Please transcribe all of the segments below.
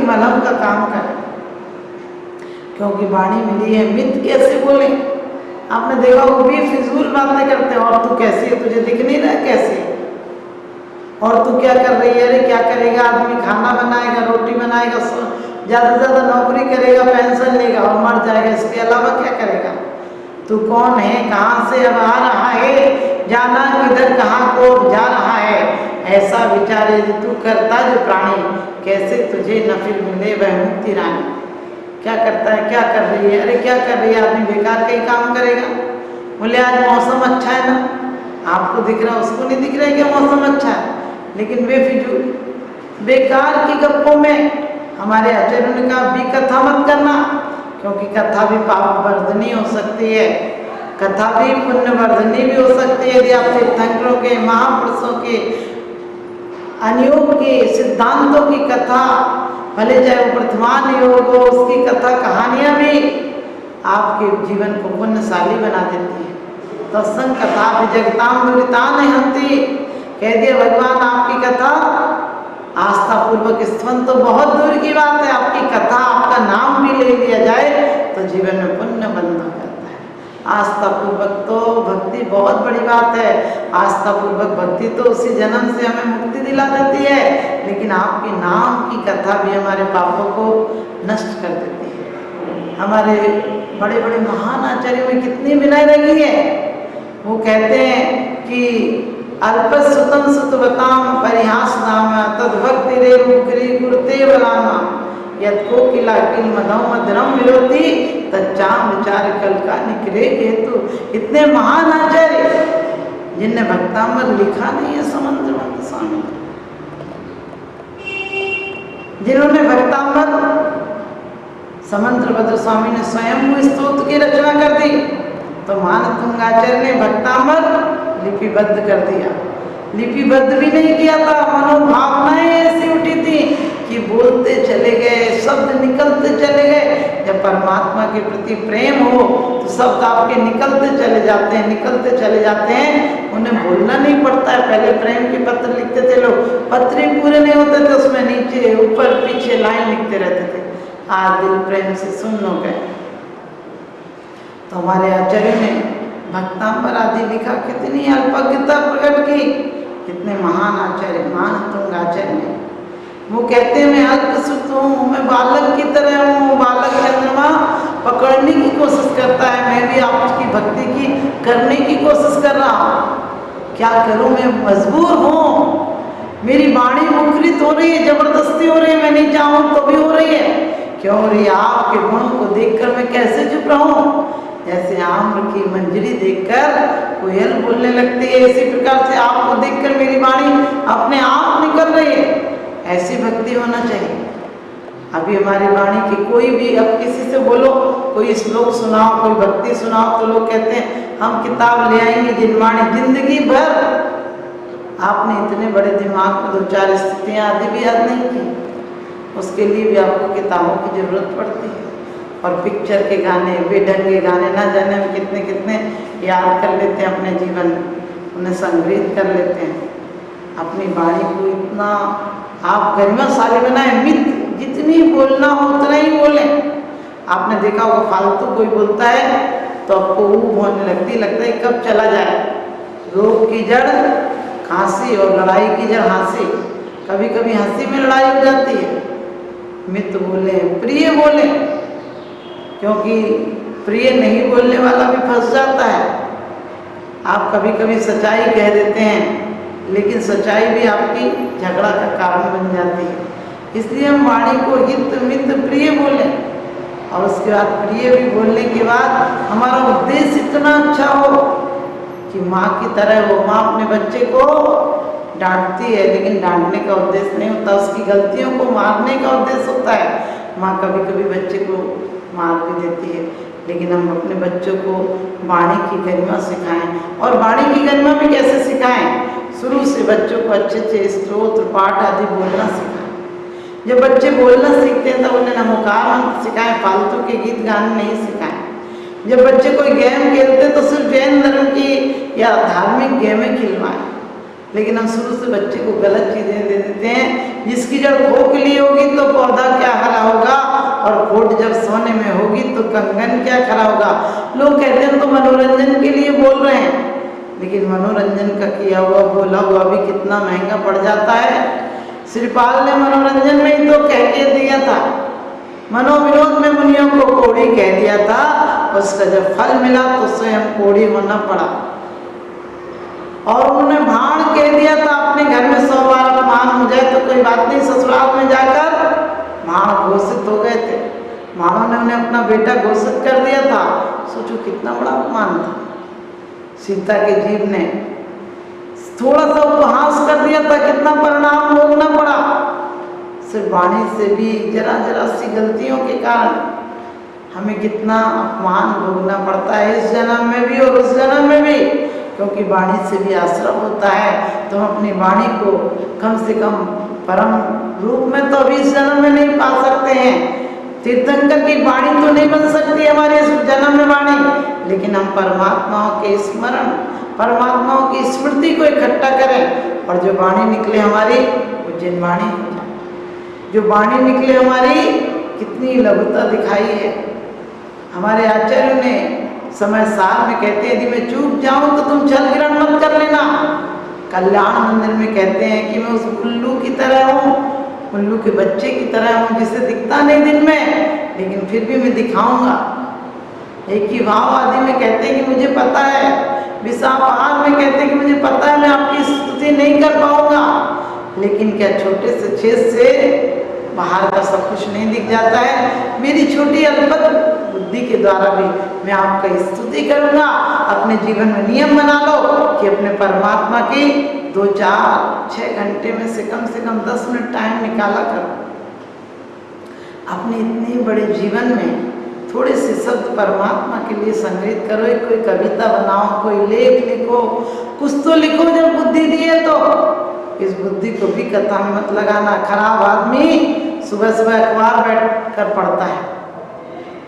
मलहम का काम करे, क्योंकि वाणी मिली है। मित कैसे बोले? आपने देखा वो भी फिजूल बातें करते हैं। और तू कैसी है, तुझे दिख नहीं रहा कैसे? और तू क्या कर रही है? अरे क्या करेगा आदमी, खाना बनाएगा, रोटी बनाएगा, ज़्यादा से ज़्यादा नौकरी करेगा, पेंशन लेगा और मर जाएगा, इसके अलावा क्या करेगा? तू कौन है, कहाँ से अब आ रहा है, जाना किधर, कहाँ को जा रहा है, ऐसा विचार यदि तू करता जो प्राणी, कैसे तुझे न फिर मिले वह मुक्ति रानी। क्या करता है, क्या कर रही है? अरे क्या कर रही है? आदमी बेकार का ही काम करेगा। बोले आज मौसम अच्छा है ना, आपको दिख रहा, उसको नहीं दिख रहा है कि मौसम अच्छा है, लेकिन बेफिजूल बेकार की गप्पों में हमारे आचार्यों ने कहा भी कथा मत करना, क्योंकि कथा भी पाप वर्धनी हो सकती है, कथा भी पुण्य वर्धनी भी हो सकती है। यदि आप तीर्थंकरों के, महापुरुषों के, अनियोग के सिद्धांतों की कथा, भले चाहे वो वर्तमान योग हो, उसकी कथा कहानियाँ भी आपके जीवन को पुण्यशाली बना देती है। तत्संग कथा विजगताम दुरितान हंती, कह दिया भगवान आपकी कथा आस्था पूर्वक स्तवन तो बहुत दूर की बात है, आपकी कथा, आपका नाम भी ले लिया जाए तो जीवन में पुण्य बंध हो जाता है। आस्था पूर्वक तो भक्ति बहुत बड़ी बात है। आस्था पूर्वक भक्ति तो उसी जन्म से हमें मुक्ति दिला देती है, लेकिन आपके नाम की कथा भी हमारे पापों को नष्ट कर देती है। हमारे बड़े बड़े महान आचार्यों में कितनी विनय रही है। वो कहते हैं कि अल्पसुतम सुतवताम परिहास नाम तद्भक्ति रे मुकरी गुरुते बलाना यद कोकिला किल मधौ मधुरम विरोधी तच्चाम विचार कल का निकरे हेतु। इतने महान आचार्य जिनने भक्तामृत लिखा नहीं है, समंद्रवत स्वामी, जिन्होंने भक्तामृत, समंद्रभद्र स्वामी ने स्वयं वो स्तोत्र की रचना कर दी, तो मानतुंगाचार्य ने भक्तामृत लिपिबद्ध कर दिया। लिपिबद्ध भी नहीं किया था, मनोभावनाएं ऐसी उठी थी कि बोलते चले गए, शब्द निकलते चले गए। जब परमात्मा के प्रति प्रेम हो तो शब्द आपके निकलते चले जाते हैं, निकलते चले जाते हैं, उन्हें बोलना नहीं पड़ता है। पहले प्रेम के पत्र लिखते थे लोग, पत्र ही पूरे नहीं होते थे, उसमें नीचे ऊपर पीछे लाइन लिखते रहते थे, आज दिल प्रेम से सुन्न हो गए। तो हमारे आचार्य ने भक्तांबर आदि लिखा, कितनी अल्पज्ञता प्रकट की, कितने महान आचार्य, मानतुंग आचार्य ने। वो कहते हैं मैं अल्पसुत हूँ, मैं बालक की तरह हूँ, बालक चंद्रमा पकड़ने की कोशिश करता है, मैं भी आपकी भक्ति की करने की कोशिश कर रहा हूँ, क्या करूँ, मैं मजबूर हूँ, मेरी वाणी मुखरित हो रही है, जबरदस्ती हो रही है, मैं नहीं चाहूँ तो भी हो रही है। क्यों हो रही है? आपके गुणों को देखकर मैं कैसे चुप रहूँ? जैसे आम्र की मंजरी देखकर कोयल बोलने लगती है, इसी प्रकार से आपको देखकर मेरी वाणी अपने आप निकल रही है। ऐसी भक्ति होना चाहिए। अभी हमारी वाणी की कोई भी, अब किसी से बोलो कोई श्लोक सुनाओ, कोई भक्ति सुनाओ, तो लोग कहते हैं हम किताब ले आएंगे जिनवाणी। जिंदगी भर आपने इतने बड़े दिमाग में 2-4 स्थितियाँ आदि भी याद नहीं की, उसके लिए भी आपको किताबों की जरूरत पड़ती है। और पिक्चर के गाने, बेढंगे गाने, ना जाने हम कितने कितने याद कर लेते हैं अपने जीवन में, उन्हें संग्रहित कर लेते हैं। अपनी वाणी को इतना आप गरिमाशाली बनाए, मित जितनी बोलना हो उतना ही बोलें। आपने देखा होगा फालतू कोई बोलता है तो आपको ऊब होने लगती, लगता है कब चला जाए। रोग की जड़ खांसी और लड़ाई की जड़ हंसी, कभी कभी हंसी में लड़ाई हो जाती है। मित बोले, प्रिय बोले, क्योंकि प्रिय नहीं बोलने वाला भी फंस जाता है। आप कभी कभी सच्चाई कह देते हैं, लेकिन सच्चाई भी आपकी झगड़ा का कारण बन जाती है। इसलिए हम वाणी को हित मित प्रिय बोलें, और उसके बाद प्रिय भी बोलने के बाद हमारा उद्देश्य इतना अच्छा हो कि माँ की तरह हो। माँ अपने बच्चे को डांटती है, लेकिन डांटने का उद्देश्य नहीं होता, उसकी गलतियों को मारने का उद्देश्य होता है। माँ कभी कभी बच्चे को मार भी देती है, लेकिन हम अपने बच्चों को वाणी की गरिमा सिखाएं। और वाणी की गरिमा भी कैसे सिखाएं? शुरू से बच्चों को अच्छे अच्छे स्तोत्र पाठ आदि बोलना सिखाएं। जब बच्चे बोलना सीखते हैं तब उन्हें नमोकार मंत्र सिखाएं, फालतू के गीत गाने नहीं सिखाएं। जब बच्चे कोई गेम खेलते तो सिर्फ जैन धर्म की या धार्मिक गेमें खिलवाएं, लेकिन हम शुरू से बच्चे को गलत चीज़ें दे देते हैं। जिसकी जड़ खोखली होगी तो पौधा क्या हरा होगा, और खोट जब सोने में होगी तो कंगन क्या खरा होगा। लोग कहते हैं तो मनोरंजन के लिए बोल रहे हैं, लेकिन मनोरंजन का किया हुआ बोला हुआ भी कितना महंगा पड़ जाता है। श्रीपाल ने मनोरंजन में ही तो कह के दिया था, मनोविनोद में मुनियों को कोढ़ी कह दिया था, उसका जब फल मिला तो स्वयं कोढ़ी होना पड़ा। और उन्होंने भाण कह दिया था, अपने घर में 100 बार अपमान हो जाए तो कोई बात नहीं, ससुराल में जाकर भाण घोषित हो गए थे। भाणों ने उन्हें अपना बेटा घोषित कर दिया था। सोचो कितना बड़ा अपमान था। सीता के जीव ने थोड़ा सा उपहास कर दिया था, कितना परिणाम भोगना पड़ा। सिर्फ वाणी से भी जरा जरा सी गलतियों के कारण हमें कितना अपमान भोगना पड़ता है, इस जन्म में भी और उस जन्म में भी। क्योंकि वाणी से भी आश्रम होता है, तो हम अपनी वाणी को कम से कम परम रूप में तो अभी इस जन्म में नहीं पा सकते हैं। तीर्थंकर की वाणी तो नहीं बन सकती हमारे इस जन्म में वाणी, लेकिन हम परमात्माओं के स्मरण, परमात्माओं की स्मृति को इकट्ठा करें, और जो वाणी निकले हमारी वो जिनवाणी हो जाए। जो वाणी निकले हमारी कितनी लघुता दिखाई है। हमारे आचार्यों ने समय सार में कहते हैं, यदि मैं चूक जाऊं तो तुम छल ग्रहण मत कर लेना। कल्याण मंदिर में कहते हैं कि मैं उस उल्लू की तरह हूँ, उल्लू के बच्चे की तरह हूँ, जिसे दिखता नहीं दिन में, लेकिन फिर भी मैं दिखाऊंगा। एक ही भाव आदि में कहते हैं कि मुझे पता है, विषापहार में कहते हैं कि मुझे पता है मैं आपकी स्तुति नहीं कर पाऊंगा, लेकिन क्या छोटे से छेद से बाहर का सब कुछ नहीं दिख जाता है। मेरी छोटी अल्पत बुद्धि के द्वारा भी मैं आपका स्तुति करूंगा। अपने जीवन में नियम बना लो कि अपने परमात्मा की 2, 4, 6 घंटे में से कम 10 मिनट टाइम निकाला करो। अपने इतने बड़े जीवन में थोड़े से शब्द परमात्मा के लिए संग्रहित करो। एक कोई कविता बनाओ, कोई लेख लिखो, कुछ तो लिखो जब बुद्धि दी है तो। इस बुद्धि को भी कथा में मत लगाना। खराब आदमी सुबह सुबह अखबार बैठ कर पढ़ता है,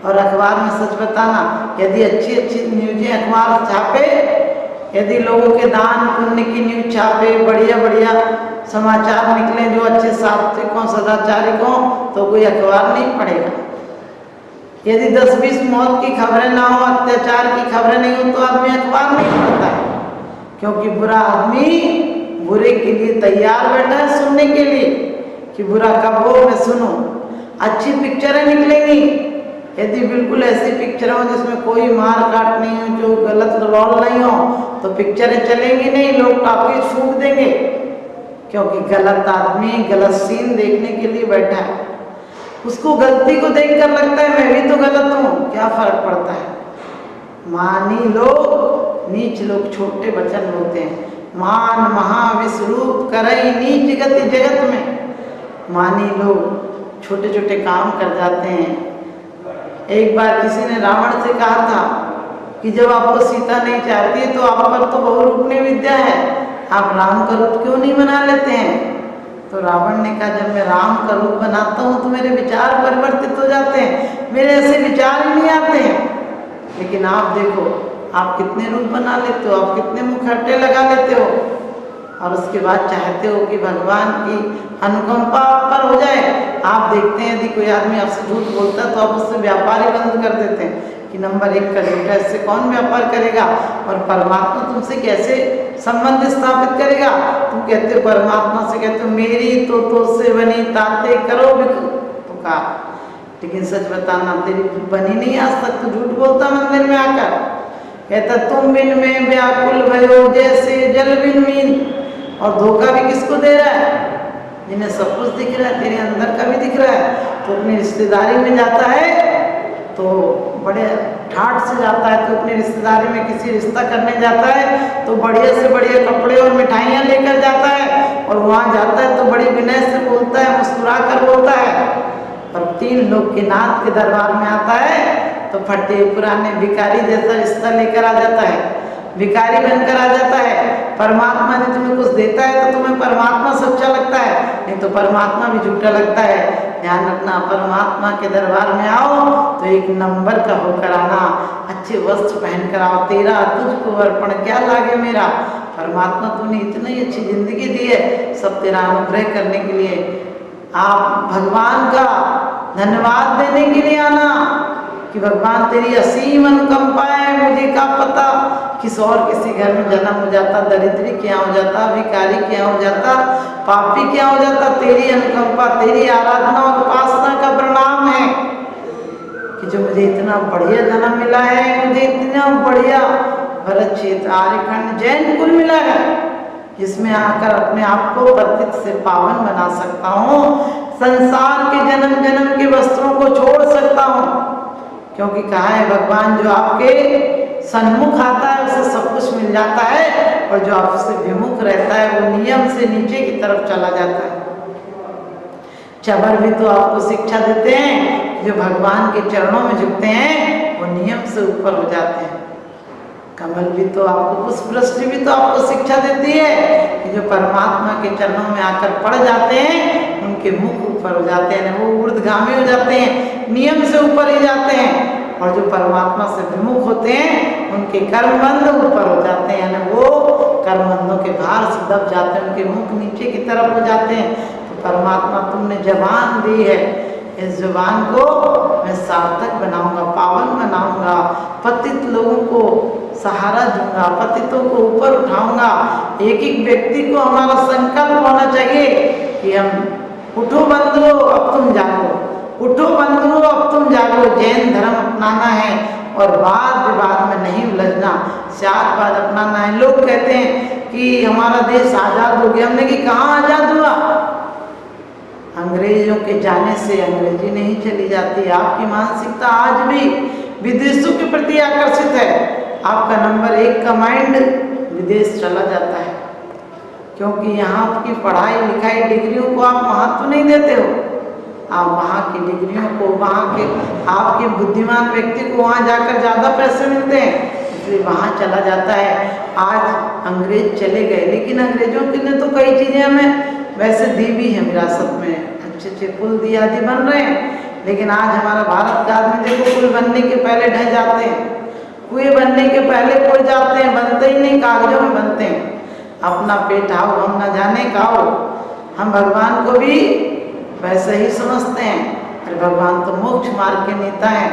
और अखबार में सच बताना, यदि अच्छी अच्छी न्यूज़ें अखबार छापे, यदि लोगों के दान पुण्य की न्यूज़ छापे, बढ़िया बढ़िया समाचार निकले जो अच्छे सात्विक हों, सदाचारिक हों, तो कोई अखबार नहीं पढ़ेगा। यदि 10-20 मौत की खबरें ना हो, अत्याचार की खबरें नहीं हो, तो आदमी अखबार नहीं पढ़ता है। क्योंकि बुरा आदमी बुरे के लिए तैयार बैठा है, सुनने के लिए कि बुरा कब हो मैं सुनूं। अच्छी पिक्चरें निकलेंगी, यदि बिल्कुल ऐसी पिक्चर हो जिसमें कोई मार काट नहीं हो, जो गलत रोल नहीं हो, तो पिक्चरें चलेंगी नहीं, लोग टॉकीज फूंक देंगे। क्योंकि गलत आदमी गलत सीन देखने के लिए बैठा है, उसको गलती को देखकर लगता है मैं भी तो गलत हूँ, क्या फर्क पड़ता है। मानी लोग नीच लोग छोटे वचन बोलते हैं, मान महाविश्वरूप करई नीच गति जगत में। मानी लोग छोटे छोटे काम कर जाते हैं। एक बार किसी ने रावण से कहा था कि जब आपको सीता नहीं चाहती है तो आप पर तो बहुरूपनी विद्या है, आप राम का रूप क्यों नहीं बना लेते हैं। तो रावण ने कहा, जब मैं राम का रूप बनाता हूँ तो मेरे विचार परिवर्तित हो जाते हैं, मेरे ऐसे विचार ही नहीं आते हैं। लेकिन आप देखो, आप कितने रूप बना लेते हो, आप कितने मुखौटे लगा लेते हो, और उसके बाद चाहते हो कि भगवान की अनुकंपा आप पर हो जाए। आप देखते हैं यदि कोई आदमी आपसे झूठ बोलता है तो आप उससे व्यापार ही बंद कर देते हैं कि नंबर 1 का झूठा, इससे कौन व्यापार करेगा। और परमात्मा तुमसे कैसे संबंध स्थापित करेगा। तुम कहते हो परमात्मा से, कहते हो मेरी तो से बनी ताते करो पुकार, लेकिन सच बताना तेरी बनी नहीं आज तक, तो झूठ बोलता मंदिर में आकर। कहता तुम बिन में व्याकुल भयो जैसे जल बिन मीन। और धोखा भी किसको दे रहा है, जिन्हें सब कुछ दिख रहा है, तेरे अंदर का भी दिख रहा है। तो अपनी रिश्तेदारी में जाता है तो बड़े ठाठ से जाता है, तो अपनी रिश्तेदारी में किसी रिश्ता करने जाता है तो बढ़िया से बढ़िया कपड़े और मिठाइयाँ लेकर जाता है, और वहाँ जाता है तो बड़ी विनय से बोलता है, मुस्कुरा कर बोलता है। और 3 लोग के नाथ के दरबार में आता है तो फटे पुराने भिखारी जैसा रिश्ता लेकर आ जाता है, भिखारी बनकर आ जाता है। परमात्मा ने तुम्हें कुछ देता है तो तुम्हें परमात्मा सच्चा लगता है, नहीं तो परमात्मा भी झूठा लगता है। ध्यान रखना, परमात्मा के दरबार में आओ तो 1 नंबर का होकर आना, अच्छे वस्त्र पहन कर आओ। तेरा तुझको अर्पण क्या लागे मेरा, परमात्मा तूने इतनी अच्छी जिंदगी दी है, सब तेरा अनुग्रह करने के लिए। आप भगवान का धन्यवाद देने के लिए आना कि भगवान तेरी असीम अनुकंपा है। मुझे क्या पता किसी और किसी घर में जन्म हो जाता, दरिद्री क्या हो जाता, भिखारी क्या हो जाता, पापी क्या हो जाता। तेरी अनुकंपा, तेरी आराधना और उपासना का परिणाम है कि जो मुझे इतना बढ़िया जन्म मिला है, मुझे इतना बढ़िया भरत क्षेत्र आर्यखंड जैन कुल मिला है, जिसमें आकर अपने आप को पतित से पावन बना सकता हूँ, संसार के जन्म जन्म के वस्त्रों को छोड़ सकता हूँ। क्योंकि कहा है भगवान जो आपके सन्मुख आता है उसे सब कुछ मिल जाता है, और जो आपसे विमुख रहता है वो नियम से नीचे की तरफ चला जाता है। चबर भी तो आपको शिक्षा देते हैं, जो भगवान के चरणों में झुकते हैं वो नियम से ऊपर हो जाते हैं। कमल भी तो आपको, पुष्पवृष्टि भी तो आपको शिक्षा देती है कि जो परमात्मा के चरणों में आकर पड़ जाते हैं उनके मुख ऊपर हो जाते हैं, वो ऊर्ध्वगामी हो जाते हैं, नियम से ऊपर ही जाते हैं। और जो परमात्मा से विमुख होते हैं उनके कर्मबंध ऊपर हो जाते हैं, यानी वो कर्मबंधों के भार से दब जाते हैं, उनके मुख नीचे की तरफ हो जाते हैं। तो परमात्मा तुमने जबान दी है, इस जुबान को मैं सार्थक बनाऊंगा, पावन बनाऊंगा, पतित लोगों को सहारा दूंगा, पतितों को ऊपर उठाऊंगा। एक एक व्यक्ति को हमारा संकल्प होना चाहिए कि हम उठो बंधुओं अब तुम जागो, उठो बंधुओं अब तुम जागो, जैन धर्म अपनाना है और वाद विवाद में नहीं उलझना, जातवाद अपनाना है। लोग कहते हैं कि हमारा देश आज़ाद हो गया, हमने कि कहाँ आज़ाद हुआ? अंग्रेजों के जाने से अंग्रेजी नहीं चली जाती। आपकी मानसिकता आज भी विदेशों के प्रति आकर्षित है, आपका नंबर 1 का माइंड विदेश चला जाता है, क्योंकि यहाँ की पढ़ाई लिखाई डिग्रियों को आप महत्व नहीं देते हो। आप वहाँ की डिग्रियों को, वहाँ के आपके बुद्धिमान व्यक्ति को वहाँ जाकर ज़्यादा पैसे मिलते हैं, इसलिए वहाँ चला जाता है। आज अंग्रेज चले गए, लेकिन अंग्रेजों के लिए तो कई चीज़ें हमें वैसे दी भी है विरासत में, अच्छे अच्छे पुल दी आदि बन रहे हैं। लेकिन आज हमारा भारत का आदमी देखो, पुल बनने के पहले ढह जाते हैं, कुएं बनने के पहले पुल जाते हैं, बनते ही नहीं, कागजों में बनते हैं। अपना पेट आओ हम न जाने खाओ। हम भगवान को भी वैसे ही समझते हैं, अरे भगवान तो मोक्ष मार्ग के नेता हैं।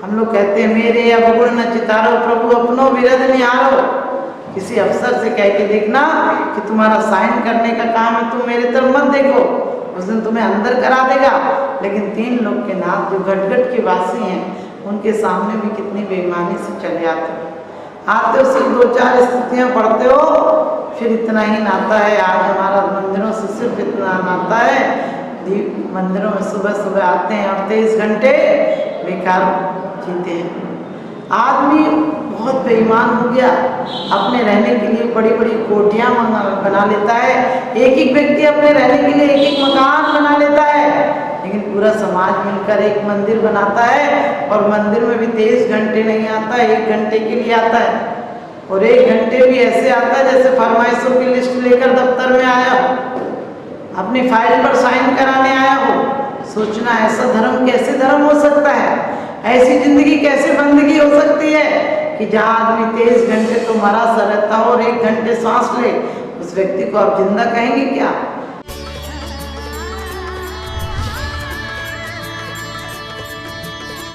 हम लोग कहते हैं मेरे अवगुण न चितारो प्रभु अपनो विरध निहारो। किसी अफसर से कह के देखना कि तुम्हारा साइन करने का काम है, तुम मेरे तरफ मत देखो, उस दिन तुम्हें अंदर करा देगा। लेकिन 3 लोग के नाम जो गटगट के वासी हैं उनके सामने भी कितनी बेईमानी से चले आते हो, सिर्फ 2-4 स्तुतियाँ पढ़ते हो, फिर इतना ही नाता है। आज हमारा मंदिरों से सिर्फ इतना नाता है, मंदिरों में सुबह सुबह आते हैं और 23 घंटे बेकार जीते हैं। आदमी बहुत बेईमान हो गया, अपने रहने के लिए बड़ी बड़ी कोठियाँ बना लेता है, एक एक व्यक्ति अपने रहने के लिए एक एक मकान बना लेता है, लेकिन पूरा समाज मिलकर एक मंदिर बनाता है और मंदिर में भी 23 घंटे नहीं आता, 1 घंटे के लिए आता है। और 1 घंटे भी ऐसे आता है जैसे फरमाइशों की लिस्ट लेकर दफ्तर में आया हो, अपनी फाइल पर साइन कराने आया हो। सोचना ऐसा धर्म कैसे धर्म हो सकता है? ऐसी जिंदगी कैसे बंदगी हो सकती है कि जहाँ आदमी 23 घंटे तो मरा सा रहता हो और 1 घंटे सांस ले, उस व्यक्ति को आप जिंदा कहेंगे क्या?